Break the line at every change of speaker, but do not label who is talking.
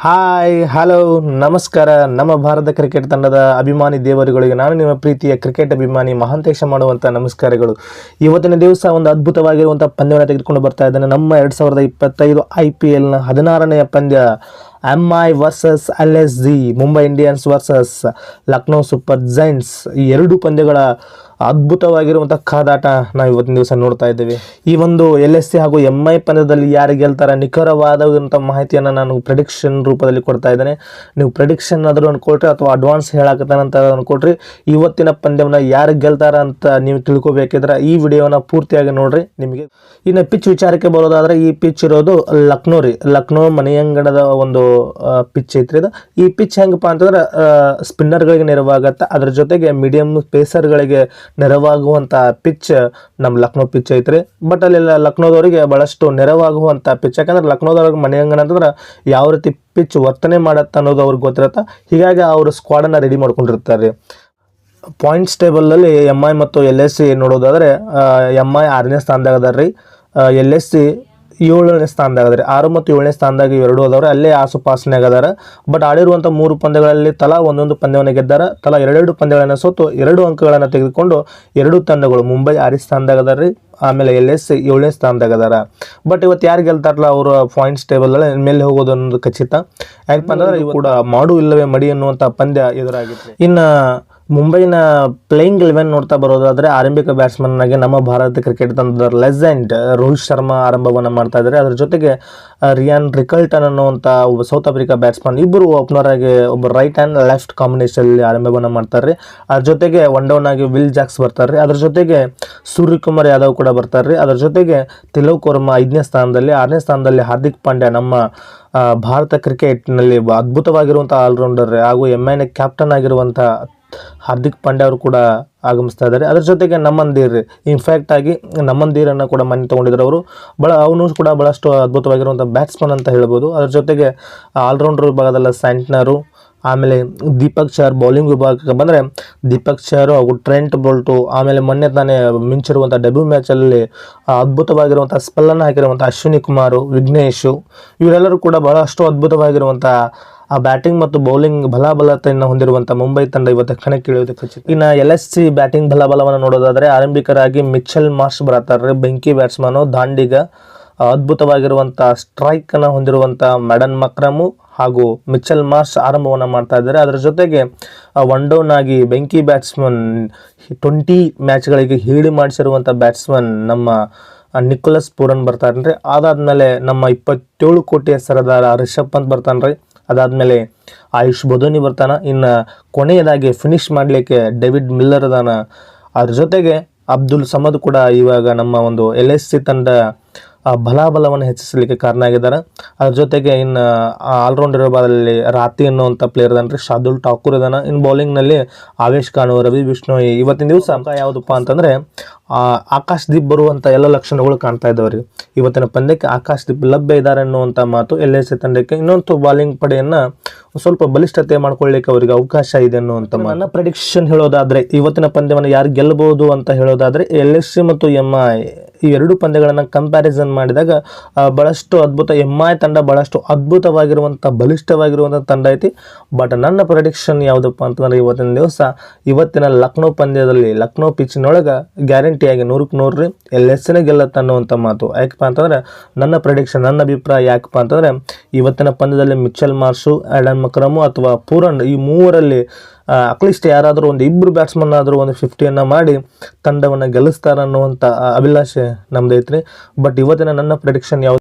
Hi hello ನಮಸ್ಕಾರ. ನಮ್ಮ Bharat cricket ತಂಡದ ಅಭಿಮಾನಿ ದೇವರುಗಳಿಗೆ ನಾನು ನಿಮ್ಮ ಪ್ರೀತಿಯ ಕ್ರಿಕೆಟ್ ಅಭಿಮಾನಿ ಮಹಾಂತೇಶ ಮಾಡುವಂಥ ನಮಸ್ಕಾರಗಳು. ಇವತ್ತಿನ ದಿವಸ ಒಂದು ಅದ್ಭುತವಾಗಿರುವಂಥ ಪಂದ್ಯವನ್ನು ತೆಗೆದುಕೊಂಡು ಬರ್ತಾ ಇದ್ದಾನೆ. ನಮ್ಮ 2025 IPLನ 16ನೇ ಪಂದ್ಯ MI versus LSG, Mumbai Indians versus Lucknow super Giants. ಈ ಎರಡು ಪಂದ್ಯಗಳ ಅದ್ಭುತವಾಗಿರುವಂಥ ಕಾದಾಟ ನಾವು ಇವತ್ತಿನ ದಿವಸ ನೋಡ್ತಾ ಇದ್ದೇವೆ. ಈ ಒಂದು LSG ಹಾಗೂ MI ಪಂದ್ಯದಲ್ಲಿ ಯಾರು ಗೆಲ್ತಾರೆ ನಿಖರವಾದಂಥ ಮಾಹಿತಿಯನ್ನು ನಾನು ಪ್ರೆಡಿಕ್ಷನ್ ರೂಪದಲ್ಲಿ ಕೊಡ್ತಾ ಇದ್ದೇನೆ. ನೀವು ಪ್ರೆಡಿಕ್ಷನ್ ಆದರೂ ಅನ್ಕೊಳ್ರಿ ಅಥವಾ ಅಡ್ವಾನ್ಸ್ ಹೇಳಕತ್ತಾನಂತ ಅನ್ಕೊಳ್ರಿ. ಇವತ್ತಿನ ಪಂದ್ಯವನ್ನು ಯಾರು ಗೆಲ್ತಾರ ಅಂತ ನೀವು ತಿಳ್ಕೊಬೇಕಿದ್ರೆ ಈ ವಿಡಿಯೋನ ಪೂರ್ತಿಯಾಗಿ ನೋಡ್ರಿ. ನಿಮಗೆ ಇನ್ನು ಪಿಚ್ ವಿಚಾರಕ್ಕೆ ಬರೋದಾದ್ರೆ ಈ ಪಿಚ್ ಇರೋದು ಲಕ್ನೋ ಮನೆಯಂಗಣದ ಒಂದು ಪಿಚ್ ಐತ್ರಿ. ಇದು ಈ ಪಿಚ್ ಹೆಂಗಪ್ಪ ಅಂತಂದ್ರೆ ಸ್ಪಿನ್ನರ್ಗಳಿಗೆ ನೆರವಾಗತ್ತೆ, ಅದ್ರ ಜೊತೆಗೆ ಮೀಡಿಯಂ ಪೇಸರ್ಗಳಿಗೆ ನೆರವಾಗುವಂಥ ಪಿಚ್ ನಮ್ಮ ಲಕ್ನೋ ಪಿಚ್ ಐತ್ರಿ. ಬಟ್ ಅಲ್ಲಿ ಲಕ್ನೋದವರಿಗೆ ಬಹಳಷ್ಟು ನೆರವಾಗುವಂಥ ಪಿಚ್, ಯಾಕಂದ್ರೆ ಲಕ್ನೋದವ್ರಿಗೆ ಮನೆಯಂಗಣ ಅಂತಂದ್ರೆ ಯಾವ ರೀತಿ ಪಿಚ್ ವರ್ತನೆ ಮಾಡತ್ತೆ ಅನ್ನೋದು ಅವ್ರಿಗೆ ಗೊತ್ತಿರತ್ತೆ. ಹೀಗಾಗಿ ಅವರು ಸ್ಕ್ವಾಡನ್ನು ರೆಡಿ ಮಾಡ್ಕೊಂಡಿರ್ತಾರೆ. ಪಾಯಿಂಟ್ಸ್ ಟೇಬಲಲ್ಲಿ MI ಮತ್ತು LSG ನೋಡೋದಾದ್ರೆ MI 6ನೇ ಸ್ಥಾನದಾಗ ಅದಾರ್ರಿ, LSG 7ನೇ ಸ್ಥಾನದಾಗ ಅದಾರೆ. 6 ಮತ್ತು 7ನೇ ಸ್ಥಾನದಾಗ ಇವೆರಡು ಅದಾವ್ರೆ, ಅಲ್ಲೇ ಆಸುಪಾಸನಾಗ ಅದಾರ. ಬಟ್ ಆಡಿರುವಂಥ 3 ಪಂದ್ಯಗಳಲ್ಲಿ ತಲಾ ಒಂದೊಂದು ಪಂದ್ಯವನ್ನು ಗೆದ್ದಾರ. ತಲಾ 2 ಪಂದ್ಯಗಳನ್ನು ಸೋತು 2 ಅಂಕಗಳನ್ನು ತೆಗೆದುಕೊಂಡು ಎರಡು ತಂಡಗಳು ಮುಂಬೈ 6ನೇ ಸ್ಥಾನದಾಗ ಅದಾರ ರೀ, ಆಮೇಲೆ LSG 7ನೇ ಸ್ಥಾನದಾಗ ಅದಾರ. ಬಟ್ ಇವತ್ತು ಯಾರು ಗೆಲ್ತಾರಲ್ಲ ಅವರು ಪಾಯಿಂಟ್ಸ್ ಟೇಬಲ್ ಮೇಲೆ ಹೋಗೋದು ಅನ್ನೋದು ಖಚಿತ. ಯಾಕಪ್ಪ ಅಂದ್ರೆ ಇವು ಕೂಡ ಮಾಡು ಇಲ್ಲವೇ ಮಡಿ ಅನ್ನುವಂಥ ಪಂದ್ಯ ಎದುರಾಗಿತ್ತು. ಇನ್ನು ಮುಂಬೈನ ಪ್ಲೇಯಿಂಗ್ 11 ನೋಡ್ತಾ ಬರೋದಾದ್ರೆ ಆರಂಭಿಕ ಬ್ಯಾಟ್ಸ್ಮನ್ ಆಗಿ ನಮ್ಮ ಭಾರತ ಕ್ರಿಕೆಟ್ ತಂಡದ ಲೆಜೆಂಡ್ ರೋಹಿತ್ ಶರ್ಮಾ ಆರಂಭವನ್ನು ಮಾಡ್ತಾ ಇದ್ದಾರೆ. ಅದರ ಜೊತೆಗೆ ರಿಯಾನ್ ರಿಕಲ್ಟನ್ ಅನ್ನುವಂಥ ಒಬ್ಬ ಸೌತ್ ಆಫ್ರಿಕಾ ಬ್ಯಾಟ್ಸ್ಮನ್, ಇಬ್ಬರು ಓಪನರ್ ಆಗಿ ಒಬ್ಬ ರೈಟ್ ಆ್ಯಂಡ್ ಲೆಫ್ಟ್ ಕಾಂಬಿನೇಷನ್ ಆರಂಭವನ್ನು ಮಾಡ್ತಾರೆ. ಅದ್ರ ಜೊತೆಗೆ ಒನ್ ಡೌನ್ ಆಗಿ ವಿಲ್ ಜಾಕ್ಸ್ ಬರ್ತಾರೆ. ಅದ್ರ ಜೊತೆಗೆ ಸೂರ್ಯಕುಮಾರ್ ಯಾದವ್ ಕೂಡ ಬರ್ತಾರೆ. ಅದರ ಜೊತೆಗೆ ತಿಲಕ್ ವರ್ಮಾ 5ನೇ ಸ್ಥಾನದಲ್ಲಿ, 6ನೇ ಸ್ಥಾನದಲ್ಲಿ ಹಾರ್ದಿಕ್ ಪಾಂಡ್ಯ ನಮ್ಮ ಭಾರತ ಕ್ರಿಕೆಟ್ನಲ್ಲಿ ಅದ್ಭುತವಾಗಿರುವಂಥ ಆಲ್ರೌಂಡರ್ ಹಾಗೂ MIನ ಕ್ಯಾಪ್ಟನ್ ಆಗಿರುವಂಥ ಹಾರ್ದಿಕ್ ಪಾಂಡ್ಯ ಅವರು ಕೂಡ ಆಗಮಿಸ್ತಾ ಇದ್ದಾರೆ. ಅದರ ಜೊತೆಗೆ ನಮನ್ದೀರ್, ಇನ್ಫ್ಯಾಕ್ಟ್ ಆಗಿ ನಮನ್ದೀರನ್ನು ಕೂಡ ಮನೆ ತೊಗೊಂಡಿದ್ರು ಅವರು. ಅವನು ಕೂಡ ಬಹಳಷ್ಟು ಅದ್ಭುತವಾಗಿರುವಂಥ ಬ್ಯಾಟ್ಸ್ಮನ್ ಅಂತ ಹೇಳ್ಬೋದು. ಅದರ ಜೊತೆಗೆ ಆಲ್ರೌಂಡರ್ ವಿಭಾಗದಲ್ಲ ಸ್ಯಾಂಟ್ನರು, ಆಮೇಲೆ ದೀಪಕ್ ಚಹರ್. ಬೌಲಿಂಗ್ ವಿಭಾಗಕ್ಕೆ ಬಂದರೆ ದೀಪಕ್ ಚಹರ್ ಹಾಗೂ ಟ್ರೆಂಟ್ ಬೋಲ್ಟು, ಆಮೇಲೆ ಮೊನ್ನೆ ತಾನೇ ಮಿಂಚಿರುವಂಥ ಡೆಬ್ಯೂ ಮ್ಯಾಚಲ್ಲಿ ಅದ್ಭುತವಾಗಿರುವಂಥ ಸ್ಪೆಲ್ಲನ್ನು ಹಾಕಿರುವಂಥ ಅಶ್ವಿನಿ ಕುಮಾರು, ವಿಘ್ನೇಶು, ಇವರೆಲ್ಲರೂ ಕೂಡ ಬಹಳಷ್ಟು ಅದ್ಭುತವಾಗಿರುವಂಥ ಆ ಬ್ಯಾಟಿಂಗ್ ಮತ್ತು ಬೌಲಿಂಗ್ ಬಲಾಬಲತೆಯನ್ನು ಹೊಂದಿರುವಂಥ ಮುಂಬೈ ತಂಡ ಇವತ್ತು ಕಣಕ್ಕಿಳಿಯೋದು ಖಚಿತ. ಇನ್ನು LSG ಬ್ಯಾಟಿಂಗ್ ಬಲಾಬಲವನ್ನು ನೋಡೋದಾದರೆ ಆರಂಭಿಕರಾಗಿ ಮಿಚೆಲ್ ಮಾರ್ಷ್ ಬರತ್ತಾರೆ, ಬೆಂಕಿ ಬ್ಯಾಟ್ಸ್ಮನು, ದಾಂಡಿಗ, ಅದ್ಭುತವಾಗಿರುವಂಥ ಸ್ಟ್ರೈಕನ್ನು ಹೊಂದಿರುವಂಥ ಮ್ಯಾಡನ್ ಮಕ್ರಮು ಹಾಗೂ ಮಿಚೆಲ್ ಮಾರ್ಷ್ ಆರಂಭವನ್ನು ಮಾಡ್ತಾ ಇದ್ದಾರೆ. ಅದರ ಜೊತೆಗೆ ಒನ್ ಡೌನ್ ಆಗಿ ಬೆಂಕಿ ಬ್ಯಾಟ್ಸ್ಮನ್ 20 ಮ್ಯಾಚ್ಗಳಿಗೆ ಹೇಳಿ ಮಾಡಿಸಿರುವಂಥ ಬ್ಯಾಟ್ಸ್ಮನ್ ನಮ್ಮ ನಿಕೋಲಸ್ ಪೂರನ್ ಬರ್ತಾರನ್ರಿ. ಅದಾದಮೇಲೆ ನಮ್ಮ 27 ಕೋಟಿ ಸರದಾರ ರಿಷಬ್ ಪಂತ್ ಬರ್ತಾನ್ರಿ. ಅದಾದಮೇಲೆ ಆಯುಷ್ ಬದೋನಿ ಬರ್ತಾನೆ. ಇನ್ನು ಕೊನೆಯದಾಗಿ ಫಿನಿಶ್ ಮಾಡಲಿಕ್ಕೆ ಡೇವಿಡ್ ಮಿಲ್ಲರ್ ಅದಾನ. ಅದ್ರ ಜೊತೆಗೆ ಅಬ್ದುಲ್ ಸಮದ್ ಕೂಡ ಇವಾಗ ನಮ್ಮ ಒಂದು LSG ತಂಡ ಬಲಾಬಲವನ್ನು ಹೆಚ್ಚಿಸಲಿಕ್ಕೆ ಕಾರಣ ಆಗಿದ್ದಾರೆ. ಅದ್ರ ಜೊತೆಗೆ ಇನ್ನು ಆಲ್ರೌಂಡರ್ ವಿಭಾಗದಲ್ಲಿ ರಾತಿ ಅನ್ನುವಂಥ ಪ್ಲೇಯರ್ ಅದಾನ್ರಿ, ಶಾರ್ದುಲ್ ಠಾಕೂರ್ ಅದಾನ. ಇನ್ನು ಬೌಲಿಂಗ್ನಲ್ಲಿ ಆವೇಶ್ ಖಾನ್, ರವಿ ಬಿಷ್ಣೋಯ್. ಇವತ್ತಿನ ದಿವಸ ಯಾವುದಪ್ಪ ಅಂತಂದರೆ ಆಕಾಶ್ ದೀಪ್ ಬರುವಂಥ ಎಲ್ಲ ಲಕ್ಷಣಗಳು ಕಾಣ್ತಾ ಇದ್ದಾವೆ ರೀ. ಇವತ್ತಿನ ಪಂದ್ಯಕ್ಕೆ ಆಕಾಶ್ ದೀಪ್ ಲಭ್ಯ ಇದ್ದಾರೆ ಅನ್ನುವಂಥ ಮಾತು LSG ತಂಡಕ್ಕೆ. ಇನ್ನೊಂದು ಬಾಲಿಂಗ್ ಪಡೆಯನ್ನು ಸ್ವಲ್ಪ ಬಲಿಷ್ಠತೆ ಮಾಡ್ಕೊಳ್ಳಿಕ್ಕೆ ಅವರಿಗೆ ಅವಕಾಶ ಇದೆ ಅನ್ನುವಂಥ ನನ್ನ ಪ್ರೆಡಿಕ್ಷನ್ ಹೇಳೋದಾದರೆ ಇವತ್ತಿನ ಪಂದ್ಯವನ್ನು ಯಾರು ಗೆಲ್ಲಬಹುದು ಅಂತ ಹೇಳೋದಾದರೆ LSG ಮತ್ತು MI ಈ ಎರಡು ಪಂದ್ಯಗಳನ್ನು ಕಂಪ್ಯಾರಿಸನ್ ಮಾಡಿದಾಗ ಭಾಳಷ್ಟು ಅದ್ಭುತ MI ತಂಡ ಭಾಳಷ್ಟು ಅದ್ಭುತವಾಗಿರುವಂಥ ಬಲಿಷ್ಠವಾಗಿರುವಂಥ ತಂಡ ಐತಿ. ಬಟ್ ನನ್ನ ಪ್ರೆಡಿಕ್ಷನ್ ಯಾವುದಪ್ಪ ಅಂತಂದರೆ ಇವತ್ತಿನ ದಿವಸ ಇವತ್ತಿನ ಲಕ್ನೋ ಪಂದ್ಯದಲ್ಲಿ ಲಕ್ನೋ ಪಿಚ್ನೊಳಗೆ ಗ್ಯಾರಂಟಿಯಾಗಿ 100ಕ್ಕೆ 100 LSG ಗೆಲ್ಲತ್ತೆ ಅನ್ನುವಂಥ ಮಾತು. ಯಾಕಪ್ಪ ಅಂತಂದರೆ ನನ್ನ ಪ್ರೆಡಿಕ್ಷನ್, ನನ್ನ ಅಭಿಪ್ರಾಯ ಯಾಕಪ್ಪ ಅಂತಂದರೆ ಇವತ್ತಿನ ಪಂದ್ಯದಲ್ಲಿ ಮಿಚೆಲ್ ಮಾರ್ಷು, ಆ್ಯಡನ್ ಮಕ್ರಮು ಅಥವಾ ಪೂರನ್ ಈ ಮೂವರಲ್ಲಿ ಅಟ್ಲೀಸ್ಟ್ ಯಾರಾದರೂ ಒಂದು ಇಬ್ಬರು ಬ್ಯಾಟ್ಸ್ಮನ್ ಆದರೂ ಒಂದು 50ಯನ್ನು ಮಾಡಿ ತಂಡವನ್ನು ಗೆಲ್ಲಿಸ್ತಾರೆ ಅನ್ನುವಂಥ ಅಭಿಲಾಷೆ ನಮ್ದೈತ್ರಿ. ಬಟ್ ಇವತ್ತಿನ ನನ್ನ ಪ್ರೆಡಿಕ್ಷನ್ ಯಾವುದು